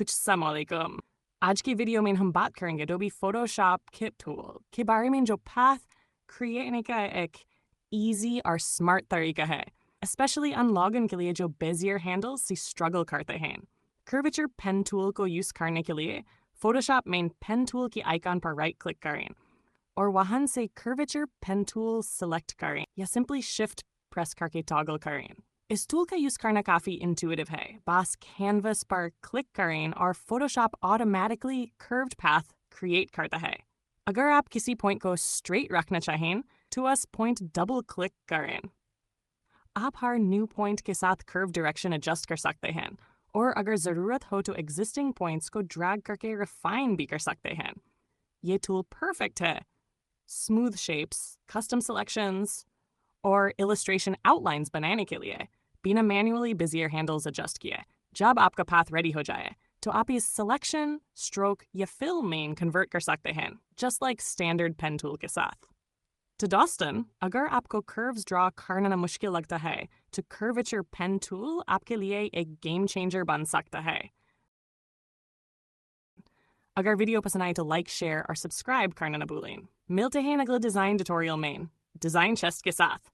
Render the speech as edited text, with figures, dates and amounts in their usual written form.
अस्सलामुअलैकुम। आज की वीडियो में हम बात करेंगे Adobe Photoshop Kit Tool के बारे में जो पाथ क्रिएट का एक easy और smart तरीका है, especially अनलॉगिन के लिए जो बेजियर हैंडल से स्ट्रगल करते हैं। Curvature Pen Tool को यूज़ करने के लिए Photoshop में Pen Tool की आइकन पर राइट क्लिक करें और वहाँ से Curvature Pen Tool सेलेक्ट करें या सिंपली शिफ्ट प्रेस करके टॉगल करें। इस टूल का यूज़ करना काफ़ी इंट्यूटिव है। बस कैनवस पर क्लिक करें और Photoshop automatically curved path create करता है। अगर आप किसी पॉइंट को स्ट्रेट रखना चाहें तो उस पॉइंट डबल क्लिक करें। आप हर न्यू पॉइंट के साथ कर्व डायरेक्शन एडजस्ट कर सकते हैं और अगर ज़रूरत हो तो एग्जिस्टिंग पॉइंट्स को ड्रैग करके रिफाइन भी कर सकते हैं। ये टूल परफेक्ट है स्मूथ शेप्स, कस्टम सिलेक्शंस और इलस्ट्रेशन आउटलाइंस बनाने के लिए बिना मैन्युअली बिजियर हैंडल्स एडजस्ट किए। जब आपका पाथ रेडी हो जाए तो आप इस सिलेक्शन, स्ट्रोक या फिल में कन्वर्ट कर सकते हैं, just like standard pen tool के साथ। तो दोस्तन, अगर आपको कर्व्स ड्रॉ करना मुश्किल लगता है तो कर्वेचर पेन टूल आपके लिए एक गेम चेंजर बन सकता है। अगर वीडियो पसंद आए तो लाइक, शेयर और सब्सक्राइब करना न भूलें। मिलते हैं अगले डिज़ाइन ट्यूटोरियल में डिज़ाइन चेस्ट के साथ।